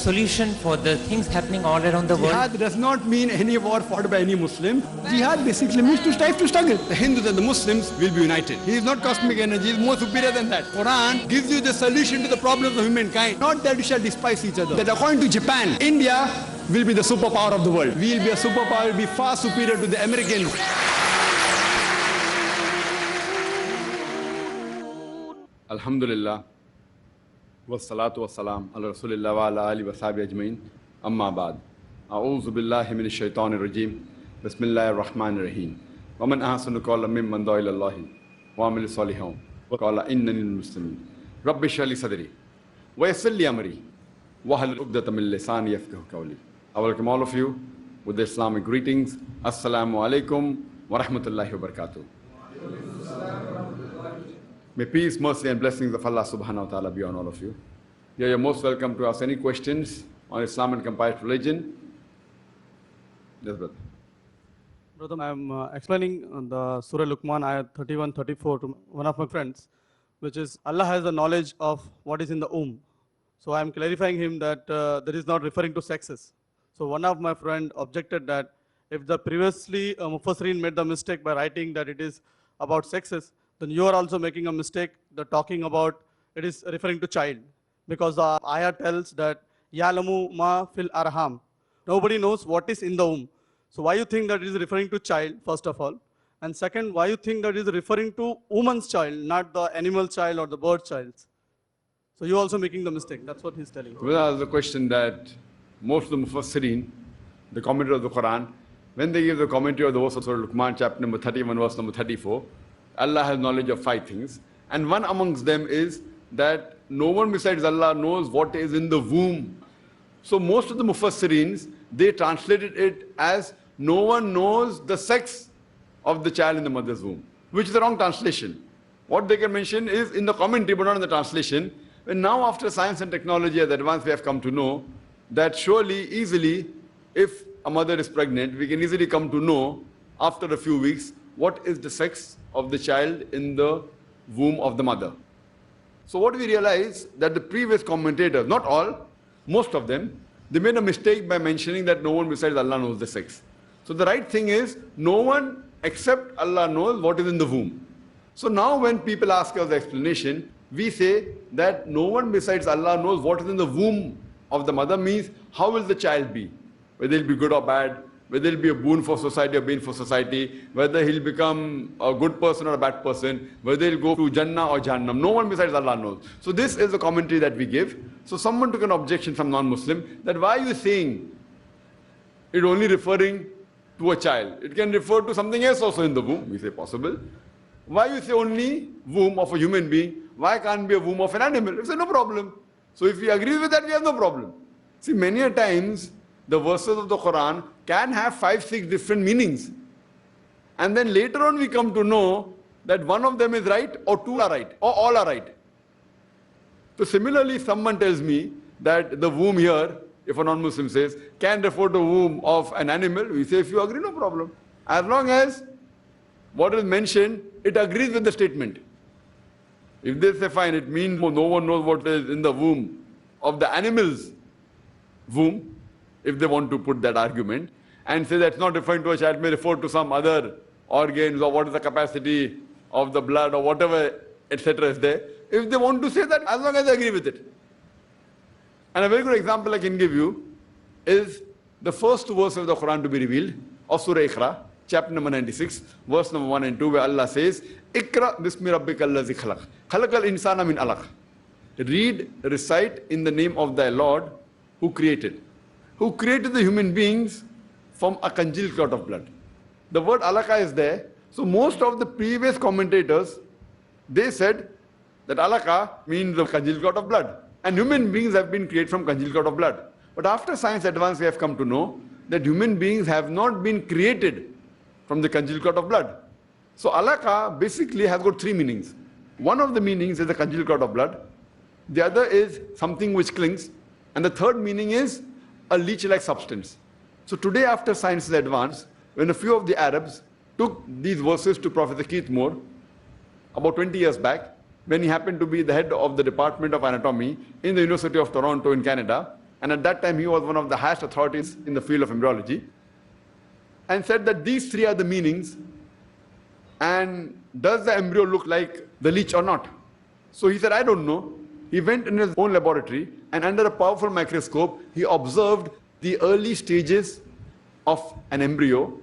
solution for the things happening all around the world? Jihad does not mean any war fought by any Muslim. Jihad basically means to strive to struggle. The Hindus and the Muslims will be united. He is not cosmic energy, he is more superior than that. Quran gives you the solution to the problems of humankind, not that you shall despise each other. That according to Japan, India will be the superpower of the world. We will be a superpower, will be far superior to the Americans. Alhamdulillah. Wassalatu wassalam ala rasulillah wa ala alihi wa sahbihi ajmain. Amma ba'd. A'udhu billahi minash shaitanir rajim. Bismillahir rahmanir rahim. Wa man ahsanu qawlan mimman da'a ila Allahi wa amila salihan wa qala innani minal muslimin. Rabbi shrah li sadri wa yassir li amri wa hlul 'uqdatam min lisani yafqahu qawli. I welcome all of you with the Islamic greetings. Assalamu alaikum wa rahmatullahi wa barakatuh. May peace, mercy and blessings of Allah subhanahu wa ta'ala be on all of you. You're most welcome to ask any questions on Islam and comparative religion. Yes, brother. Brother, I'm explaining the Surah Luqman, ayat 31-34 to one of my friends, which is Allah has the knowledge of what is in the So I'm clarifying him that that is not referring to sexes. So one of my friend objected that if the previously Mufassirin made the mistake by writing that it is about sexes, then you are also making a mistake. The talking about it is referring to child, because the ayah tells that Ya'lamu ma fil arham. Nobody knows what is in the womb. So why you think that it is referring to child, first of all? And second, why you think that it is referring to woman's child, not the animal child or the bird child? So you're also making the mistake. That's what he's telling. Well, that's the question that most of the Mufassirin, the commentators of the Quran, when they give the commentary of the verse of Surah Luqman, chapter number 31, verse number 34, Allah has knowledge of 5 things. And one amongst them is that no one besides Allah knows what is in the womb. So most of the Mufassirins, they translated it as no one knows the sex of the child in the mother's womb, which is the wrong translation. What they can mention is in the commentary, but not in the translation. And now after science and technology has advanced, we have come to know that surely, easily, if a mother is pregnant, we can easily come to know after a few weeks what is the sex of the child in the womb of the mother. So what we realize that the previous commentators, not all, most of them, they made a mistake by mentioning that no one besides Allah knows the sex. So the right thing is, no one except Allah knows what is in the womb. So now when people ask us the explanation, we say that no one besides Allah knows what is in the womb of the mother, means how will the child be? Whether he'll be good or bad, whether he'll be a boon for society or bane for society, whether he'll become a good person or a bad person, whether he'll go to Jannah or Jahannam. No one besides Allah knows. So this is the commentary that we give. So someone took an objection from non-Muslim that why are you saying it only referring to a child? It can refer to something else also in the womb. We say possible. Why you say only womb of a human being? Why can't be a womb of an animal? We say no problem. So if we agree with that, we have no problem. See, many a times the verses of the Quran can have 5-6 different meanings. And then later on we come to know that one of them is right or 2 are right or all are right. So similarly, someone tells me that the womb here, if a non-Muslim says, can refer to womb of an animal, we say if you agree, no problem. As long as what is mentioned, it agrees with the statement. If they say fine, it means no one knows what is in the womb of the animal's womb, if they want to put that argument, and say that's not referring to a child, may refer to some other organs or what is the capacity of the blood or whatever, etc. is there. If they want to say that, as long as they agree with it. And a very good example I can give you is the first 2 verses of the Quran to be revealed, of Surah Iqra, chapter number 96, verse number 1 and 2, where Allah says, Iqra bismi rabbika allazi khalaq. Khalaqal insana min alaq. Read, recite in the name of thy Lord who created. Who created the human beings from a congealed clot of blood. The word alaka is there. So most of the previous commentators, they said that alaka means the congealed clot of blood. And human beings have been created from congealed clot of blood. But after science advance, we have come to know that human beings have not been created from the congealed clot of blood. So alaka basically has got 3 meanings. One of the meanings is the congealed clot of blood. The other is something which clings. And the third meaning is a leech-like substance. So today, after science is advanced, when a few of the Arabs took these verses to Professor Keith Moore about 20 years back, when he happened to be the head of the Department of Anatomy in the University of Toronto in Canada, and at that time he was one of the highest authorities in the field of embryology, and said that these three are the meanings, and does the embryo look like the leech or not? So he said, I don't know. He went in his own laboratory, and under a powerful microscope, he observed the early stages of an embryo,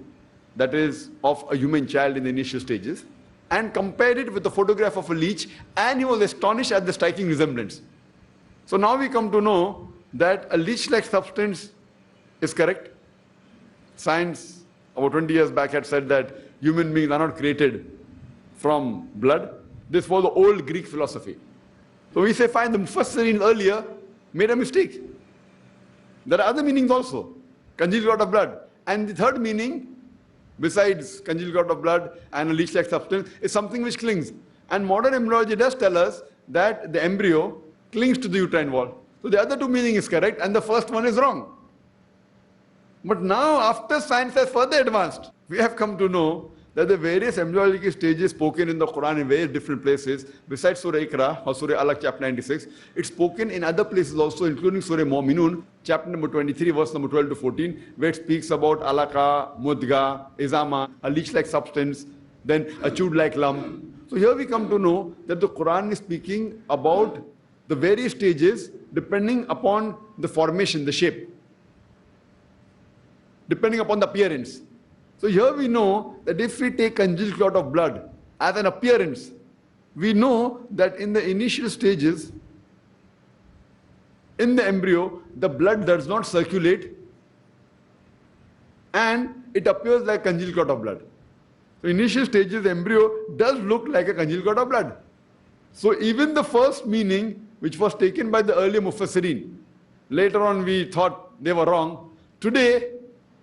that is, of a human child in the initial stages, and compared it with the photograph of a leech, and he was astonished at the striking resemblance. So now we come to know that a leech-like substance is correct. Science, about 20 years back, had said that human beings are not created from blood. This was the old Greek philosophy. So we say, fine, the Mufassirin earlier made a mistake. There are other meanings also. Congealed clot of blood. And the third meaning, besides congealed clot of blood and a leech-like substance, is something which clings. And modern embryology does tell us that the embryo clings to the uterine wall. So the other two meaning is correct, and the first one is wrong. But now, after science has further advanced, we have come to know that the various embryological stages spoken in the Quran in various different places, besides Surah Iqra or Surah Alaq chapter 96, it's spoken in other places also, including Surah Mu'minun, chapter number 23, verse number 12 to 14, where it speaks about alaqa, mudga, izama, a leech-like substance, then a chewed-like lump. So here we come to know that the Quran is speaking about the various stages depending upon the formation, the shape, depending upon the appearance. So here we know that if we take congealed clot of blood as an appearance, we know that in the initial stages, in the embryo, the blood does not circulate and it appears like congealed clot of blood. So initial stages, the embryo does look like a congealed clot of blood. So even the first meaning, which was taken by the earlier Mufassirin, later on we thought they were wrong. Today,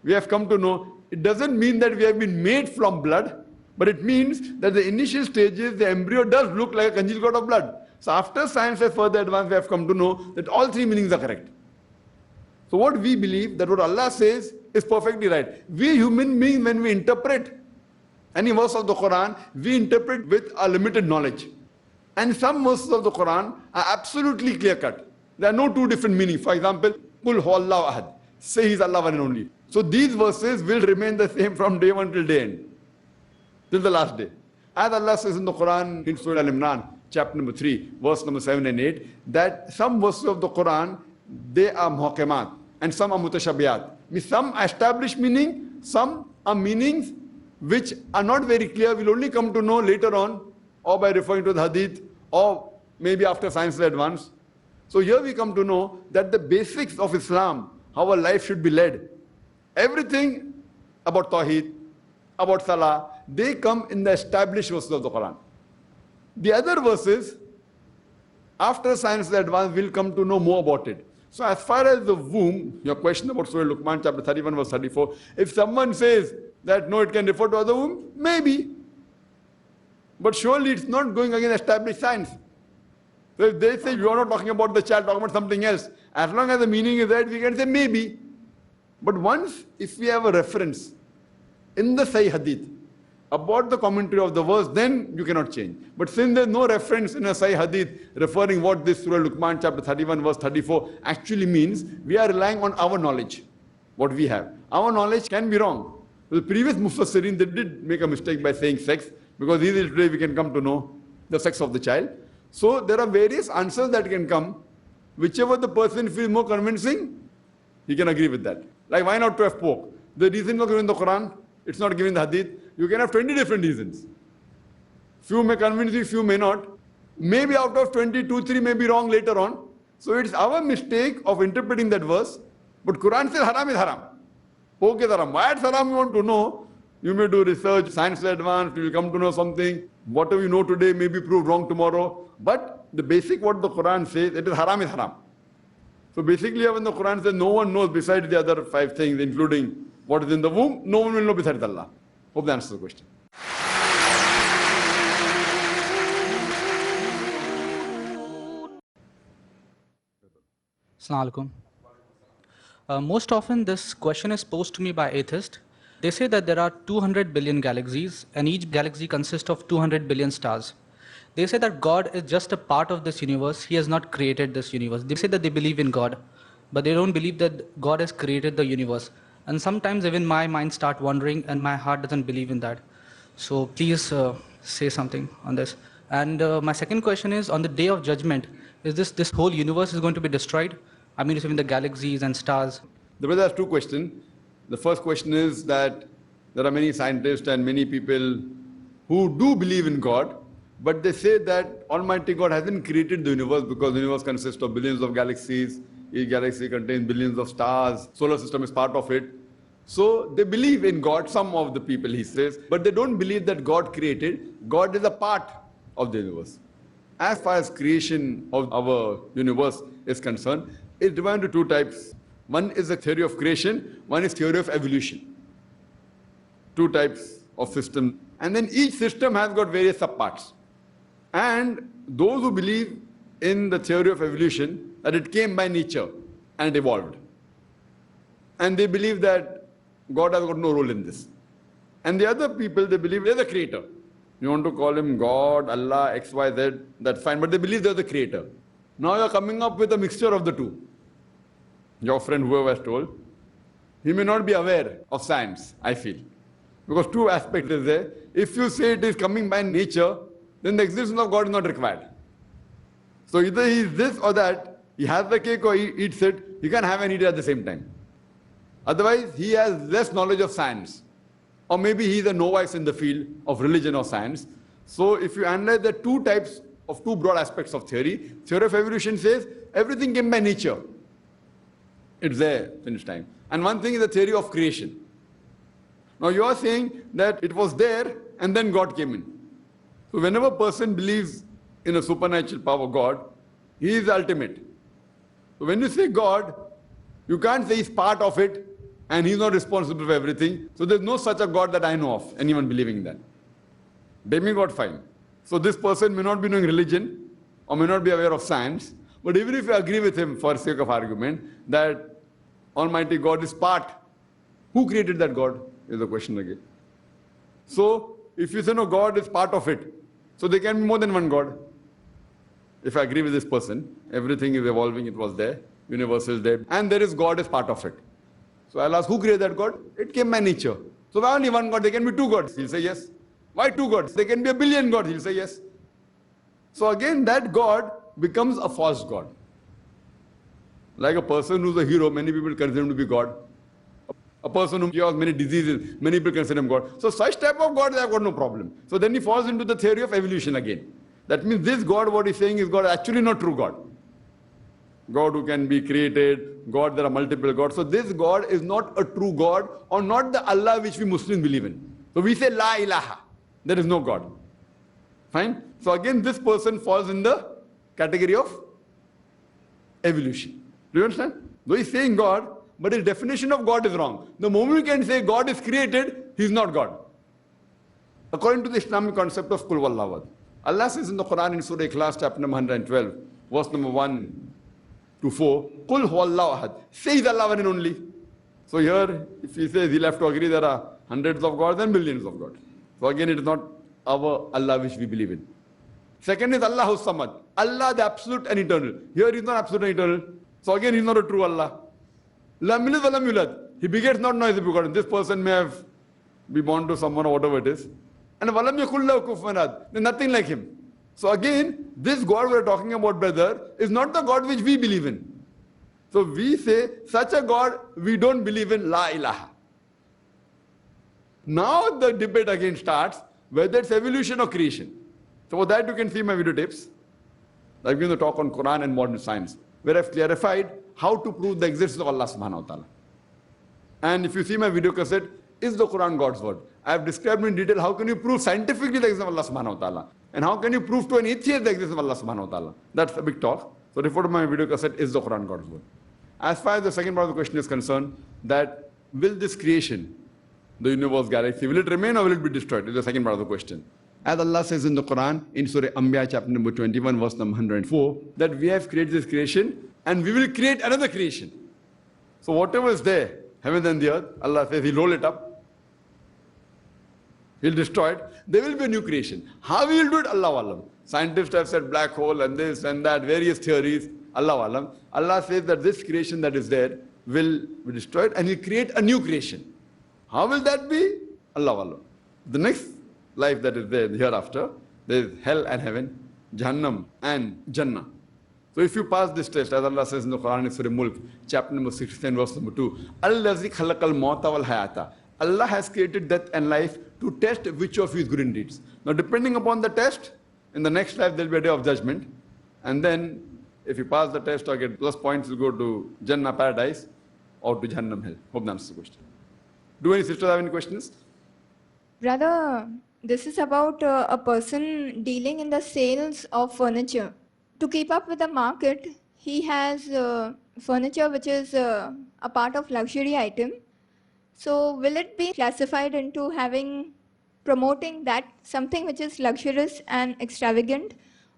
we have come to know it doesn't mean that we have been made from blood, but it means that the initial stages, the embryo does look like a congealed clot of blood. So after science has further advanced, we have come to know that all three meanings are correct. So what we believe, that what Allah says is perfectly right. We human beings, when we interpret any verse of the Quran, we interpret with a limited knowledge. And some verses of the Quran are absolutely clear-cut. There are no two different meanings. For example, Qul huwallahu ahad. Say He's Allah one and only. So these verses will remain the same from day one till day end, till the last day. As Allah says in the Quran, in Surah Al-Imran, chapter number 3, verse number 7 and 8, that some verses of the Quran, they are muhkamat, and some are mutashabiyat. Some are established meaning, some are meanings which are not very clear, we'll only come to know later on, or by referring to the hadith, or maybe after science is advanced. So here we come to know that the basics of Islam, how a life should be led, everything about Tawheed, about Salah, they come in the established verses of the Quran. The other verses, after science is advanced, we'll come to know more about it. So as far as the womb, your question about Surah Luqman chapter 31 verse 34, if someone says that no, it can refer to other womb, maybe. But surely it's not going against established science. So if they say you are not talking about the child, talking about something else, as long as the meaning is right, we can say maybe. But once, if we have a reference in the Sahih Hadith about the commentary of the verse, then you cannot change. But since there is no reference in a Sahih Hadith referring what this Surah Luqman chapter 31 verse 34 actually means, we are relying on our knowledge, what we have. Our knowledge can be wrong. The previous Mufassirin, they did make a mistake by saying sex, because easily today we can come to know the sex of the child. So there are various answers that can come. Whichever the person feels more convincing, he can agree with that. Like why not to have pork? The reason not given in the Quran, it's not given in the Hadith. You can have 20 different reasons. Few may convince you, few may not. Maybe out of 20, 2, 3 may be wrong later on. So it's our mistake of interpreting that verse. But Quran says haram is haram. Pork is haram. Why it's haram you want to know? You may do research, science is advanced, you will come to know something. Whatever you know today may be proved wrong tomorrow. But the basic what the Quran says, it is haram is haram. So basically when the Quran says no one knows besides the other 5 things, including what is in the womb, no one will know besides Allah. Hope that answers the question. Assalamu alaikum. Most often this question is posed to me by atheists. They say that there are 200 billion galaxies and each galaxy consists of 200 billion stars. They say that God is just a part of this universe. He has not created this universe. They say that they believe in God. but they don't believe that God has created the universe. And sometimes even my mind start wandering and my heart doesn't believe in that. So please say something on this. And my second question is, on the day of judgment, is this whole universe is going to be destroyed? I mean, even the galaxies and stars. The brother has two questions. The first question is that there are many scientists and many people who do believe in God, but they say that Almighty God hasn't created the universe because the universe consists of billions of galaxies. Each galaxy contains billions of stars. Solar system is part of it. So they believe in God, some of the people, he says, but they don't believe that God created. God is a part of the universe. As far as creation of our universe is concerned, it's divided into two types. One is the theory of creation, one is theory of evolution. Two types of systems. And then each system has got various subparts. And those who believe in the theory of evolution, that it came by nature and evolved. And they believe that God has got no role in this. And the other people, they believe there's a creator. You want to call him God, Allah, X, Y, Z, that's fine. But they believe there's a creator. Now you're coming up with a mixture of the two. Your friend, whoever has told, he may not be aware of science, I feel. Because two aspects is there. If you say it is coming by nature, then the existence of God is not required. So either he is this or that, he has the cake or he eats it, he can have and eat it at the same time. Otherwise, he has less knowledge of science. Or maybe he is a novice in the field of religion or science. So if you analyze the two types of two broad aspects of theory, theory of evolution says everything came by nature. It's there, finished time. And one thing is the theory of creation. Now you are saying that it was there and then God came in. So whenever a person believes in a supernatural power of God, he is ultimate. So when you say God, you can't say he's part of it and he's not responsible for everything. So there's no such a God that I know of, anyone believing that. Demigod, fine. So this person may not be knowing religion or may not be aware of science, but even if you agree with him for sake of argument that Almighty God is part, who created that God is the question again. So if you say no, God is part of it, so there can be more than one God. If I agree with this person, everything is evolving, it was there, universe is there, and there is God as part of it. So I'll ask, who created that God? It came by nature. So why only one God? There can be two gods. He'll say yes. Why two gods? There can be a billion gods. He'll say yes. So again, that God becomes a false God. Like a person who's a hero, many people consider him to be God. A person who cures many diseases, many people consider him God. So such type of God, they have got no problem. So then he falls into the theory of evolution again. That means this God, what he's saying is God, actually not true God. God who can be created, God, there are multiple gods. So this God is not a true God or not the Allah which we Muslims believe in. So we say La ilaha. There is no God. Fine? So again, this person falls in the category of evolution. Do you understand? Though he's saying God, but his definition of God is wrong. The moment you can say God is created, he's not God. According to the Islamic concept of Qul Wallahu Ahad. Allah says in the Quran in Surah Ikhlas, chapter number 112, verse number 1 to 4, Qul Huwallahu Ahad. Say he's Allah one and only. So here, if he says he'll have to agree there are hundreds of gods and billions of gods. So again, it is not our Allah which we believe in. Second is Allahu Samad. Allah the absolute and eternal. Here he's not absolute and eternal. So again, he's not a true Allah. Lam yalid wa lam yulad. He begets not, nor is he begotten. This person may have been born to someone or whatever it is. And walam yakul lahu kufuwan ahad. There's nothing like him. So again, this God we're talking about, brother, is not the God which we believe in. So we say, such a God, we don't believe in La ilaha. Now the debate again starts, whether it's evolution or creation. So for that you can see my videotapes. I've given a talk on Quran and modern science, where I've clarified how to prove the existence of Allah subhanahu wa ta'ala. And if you see my video cassette, is the Quran God's word? I have described in detail how can you prove scientifically the existence of Allah subhanahu wa ta'ala. And how can you prove to an atheist the existence of Allah subhanahu wa ta'ala. That's a big talk. So refer to my video cassette, is the Quran God's word? As far as the second part of the question is concerned, that will this creation, the universe, galaxy, will it remain or will it be destroyed? Is the second part of the question. As Allah says in the Quran, in Surah Anbiya chapter number 21, verse number 104, that we have created this creation and we will create another creation. So whatever is there, heaven and the earth, Allah says He'll roll it up. He'll destroy it. There will be a new creation. How we will do it, Allah Alam. Scientists have said black hole and this and that, various theories. Allah alam. Allah says that this creation that is there will be destroyed and He'll create a new creation. How will that be? Allah alam. The next life that is there, the hereafter, there is hell and heaven, Jahannam and Jannah. So if you pass this test, as Allah says in the Quran in Surah Mulk, chapter number 16, verse number 2, Allazi khalaqal mauta wal hayata. Allah has created death and life to test which of you is good in deeds. Now depending upon the test, in the next life there will be a day of judgment. And then if you pass the test or get plus points, you go to Jannah, paradise, or to Jahannam, hell. Hope that answers the question. Do any sisters have any questions? Brother, this is about a person dealing in the sales of furniture. To keep up with the market, he has furniture which is a part of luxury item. So will it be classified into promoting that something which is luxurious and extravagant,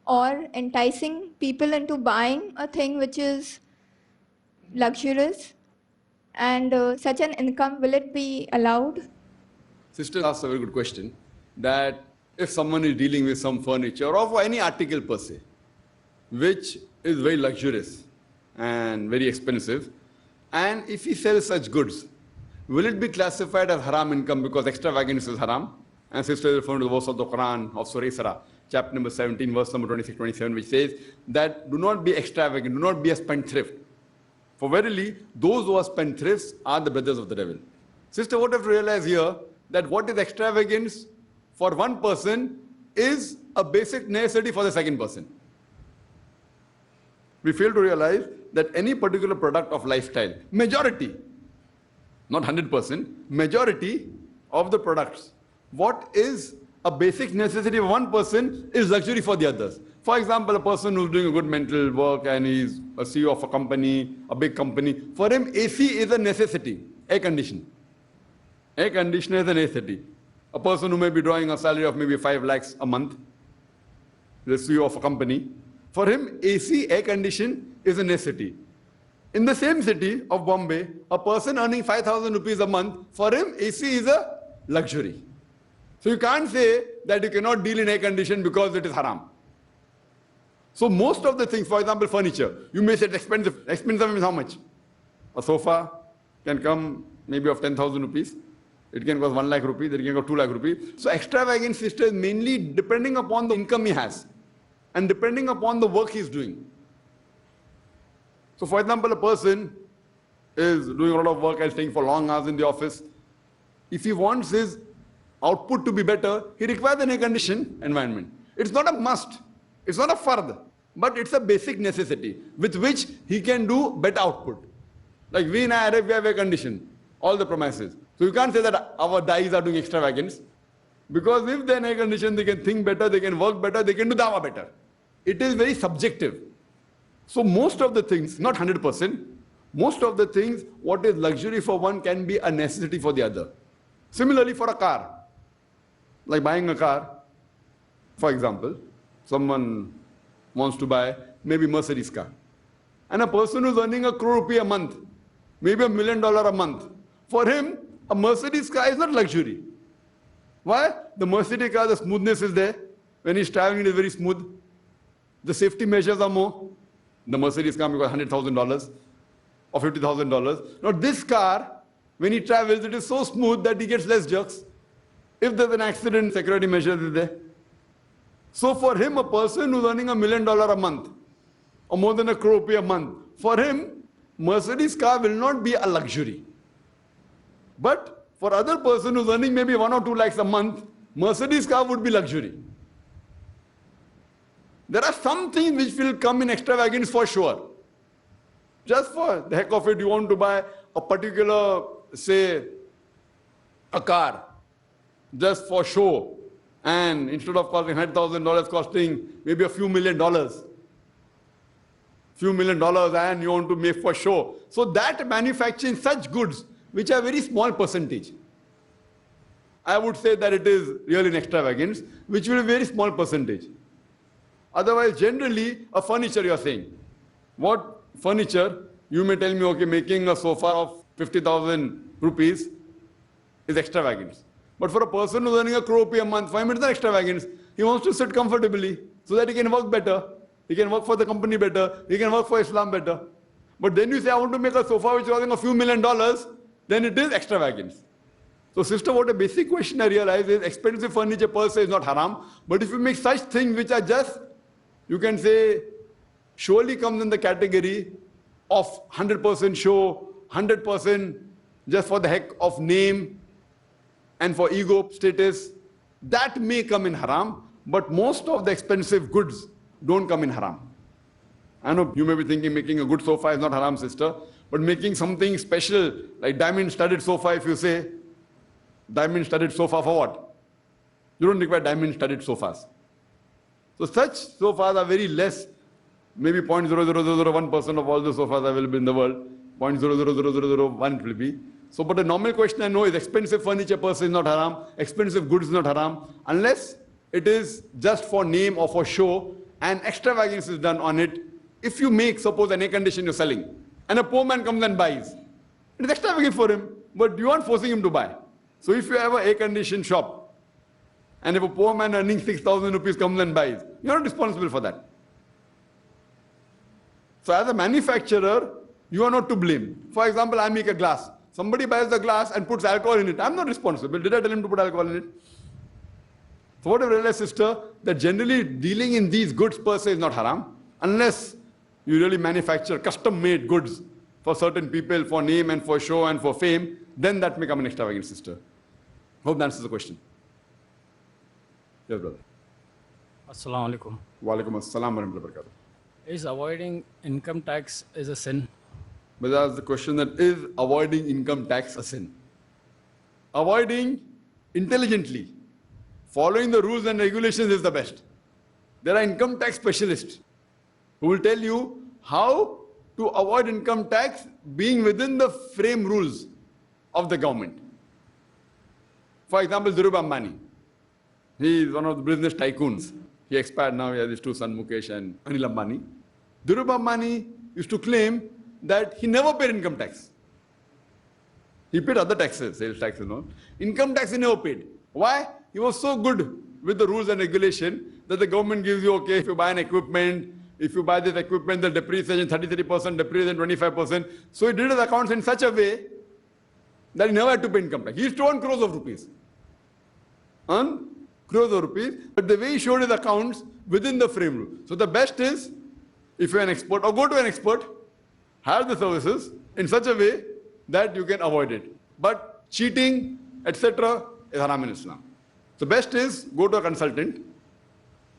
or enticing people into buying a thing which is luxurious, and such an income, will it be allowed? Sister asked a very good question, that if someone is dealing with some furniture or for any article per se, which is very luxurious and very expensive, and if he sells such goods, will it be classified as haram income because extravagance is haram? And sister is referring to the verse of the Quran of Surah Isra, chapter number 17, verse number 26-27, which says that do not be extravagant, do not be a spendthrift. For verily, those who are spendthrifts are the brothers of the devil. Sister, what you have to realize here, that what is extravagance for one person is a basic necessity for the second person. We fail to realize that any particular product of lifestyle, majority, not 100%, majority of the products, what is a basic necessity of one person is luxury for the others. For example, a person who's doing a good mental work and he's a CEO of a company, a big company, for him AC is a necessity, air conditioner. Air conditioner is a necessity. A person who may be drawing a salary of maybe 5 lakhs a month, the CEO of a company, for him AC, air condition is a necessity. In the same city of Bombay, a person earning 5,000 rupees a month, for him AC is a luxury. So you can't say that you cannot deal in air condition because it is haram. So most of the things, for example, furniture, you may say it's expensive. Expensive means how much? A sofa can come maybe of 10,000 rupees. It can cost 1 lakh rupees, it can cost 2 lakh rupees. So extravagant, sister, is mainly depending upon the income he has and depending upon the work he's doing. So for example, a person is doing a lot of work and staying for long hours in the office. If he wants his output to be better, he requires an air-conditioned environment. It's not a must, it's not a fard, but it's a basic necessity with which he can do better output. Like we in Arab, we have air-conditioned, all the premises. So you can't say that our dais are doing extravagance, because if they're air-conditioned, they can think better, they can work better, they can do dawah better. It is very subjective. So most of the things, not 100%, most of the things, what is luxury for one can be a necessity for the other. Similarly for a car, like buying a car, for example, someone wants to buy maybe Mercedes car. And a person who's earning ₹1 crore a month, maybe $1 million a month, for him, a Mercedes car is not luxury. Why? The Mercedes car, the smoothness is there. When he's traveling, it is very smooth. The safety measures are more. The Mercedes car may cost $100,000 or $50,000. Now this car, when he travels, it is so smooth that he gets less jerks. If there's an accident, security measures is there. So for him, a person who's earning $1 million a month, or more than ₹1 crore a month, for him, Mercedes car will not be a luxury. But for other person who's earning maybe 1 or 2 lakhs a month, Mercedes car would be luxury. There are some things which will come in extravagance for sure. Just for the heck of it, you want to buy a particular, say, a car, just for show, and instead of costing $100,000, costing maybe a few $1 million. Few $1 million, and you want to make for show. So that manufacturing such goods, which are very small percentage, I would say that it is really an extravagance, which will be very small percentage. Otherwise, generally, a furniture you are saying. What furniture? You may tell me, okay, making a sofa of 50,000 rupees is extravagance. But for a person who's earning ₹1 crore a month, 5 minutes is extravagance. He wants to sit comfortably so that he can work better. he can work for the company better, he can work for Islam better. But then you say, I want to make a sofa which is costing a few $1,000,000, then it is extravagance. So sister, what a basic question I realize is expensive furniture per se is not haram, but if you make such things which are just, you can say, surely comes in the category of 100% show, 100% just for the heck of name and for ego status, that may come in haram, but most of the expensive goods don't come in haram. I know you may be thinking making a good sofa is not haram, sister, but making something special like diamond-studded sofa, if you say, diamond-studded sofa for what? You don't require diamond-studded sofas. So such sofas are very less, maybe 0.00001% of all the sofas available in the world, 0.00001 it will be. So, but the normal question I know is expensive furniture per se is not haram, expensive goods is not haram, unless it is just for name or for show and extravagance is done on it. If you make, suppose, an air conditioner you're selling, and a poor man comes and buys, it is extravagant for him, but you aren't forcing him to buy. So if you have an air conditioned shop, and if a poor man earning 6,000 rupees comes and buys, you're not responsible for that. So as a manufacturer, you are not to blame. For example, I make a glass. Somebody buys the glass and puts alcohol in it. I'm not responsible. Did I tell him to put alcohol in it? So what I realized, sister, that generally dealing in these goods per se is not haram, unless you really manufacture custom-made goods for certain people, for name and for show and for fame, then that may come an extravagant, sister. Hope that answers the question. Yes, brother. Assalamu alaikum. Wa alaikum assalam wa rahmatullahi wa barakatuh. Is avoiding income tax is a sin? But that's the question, that is avoiding income tax a sin? Avoiding intelligently, following the rules and regulations is the best. There are income tax specialists who will tell you how to avoid income tax being within the frame rules of the government. For example, Dhirubhai Ambani. He is one of the business tycoons. He expired now, he has his two sons, Mukesh and Anil Ambani. Dhirubhai Ambani used to claim that he never paid income tax. He paid other taxes, sales tax and all. Income tax he never paid. Why? He was so good with the rules and regulation that the government gives you, okay, if you buy an equipment, if you buy this equipment, the depreciation 33%, depreciation 25%. So he did his accounts in such a way that he never had to pay income tax. He used to earn crores of rupees. Earn crores of rupees, but the way he showed his accounts within the frame rule. So the best is, if you're an expert, or go to an expert, have the services in such a way that you can avoid it. But cheating, etc. is haram in Islam. The best is, go to a consultant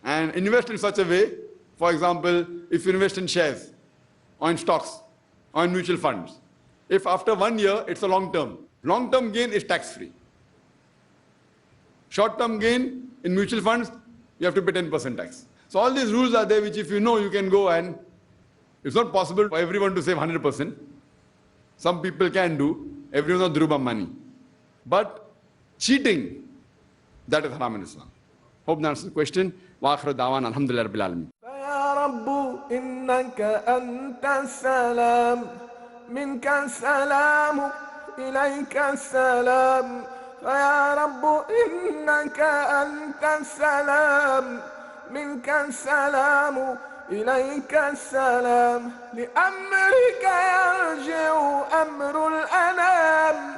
and invest in such a way. For example, if you invest in shares, or in stocks, or in mutual funds, if after 1 year, it's a long-term gain is tax-free. Short-term gain in mutual funds, you have to pay 10% tax. So all these rules are there, which if you know, you can go, and it's not possible for everyone to save 100%. Some people can do, everyone knows Dhirubhai Ambani. But cheating, that is haram in Islam. Hope that answers the question. Wa akhiru da'wan, alhamdulillah rabbil alamin. يا رب إنك أنت السلام منك السلام إليك السلام فيا رب إنك أنت السلام منك السلام إليك السلام لأمرك يرجع أمر الأنام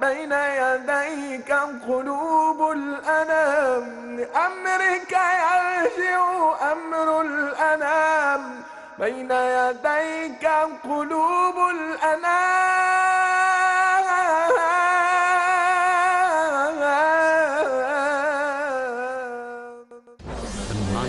بين يديك قلوب الأنام لأمرك يرجع أمر الأنام بين يديك قلوب الأنام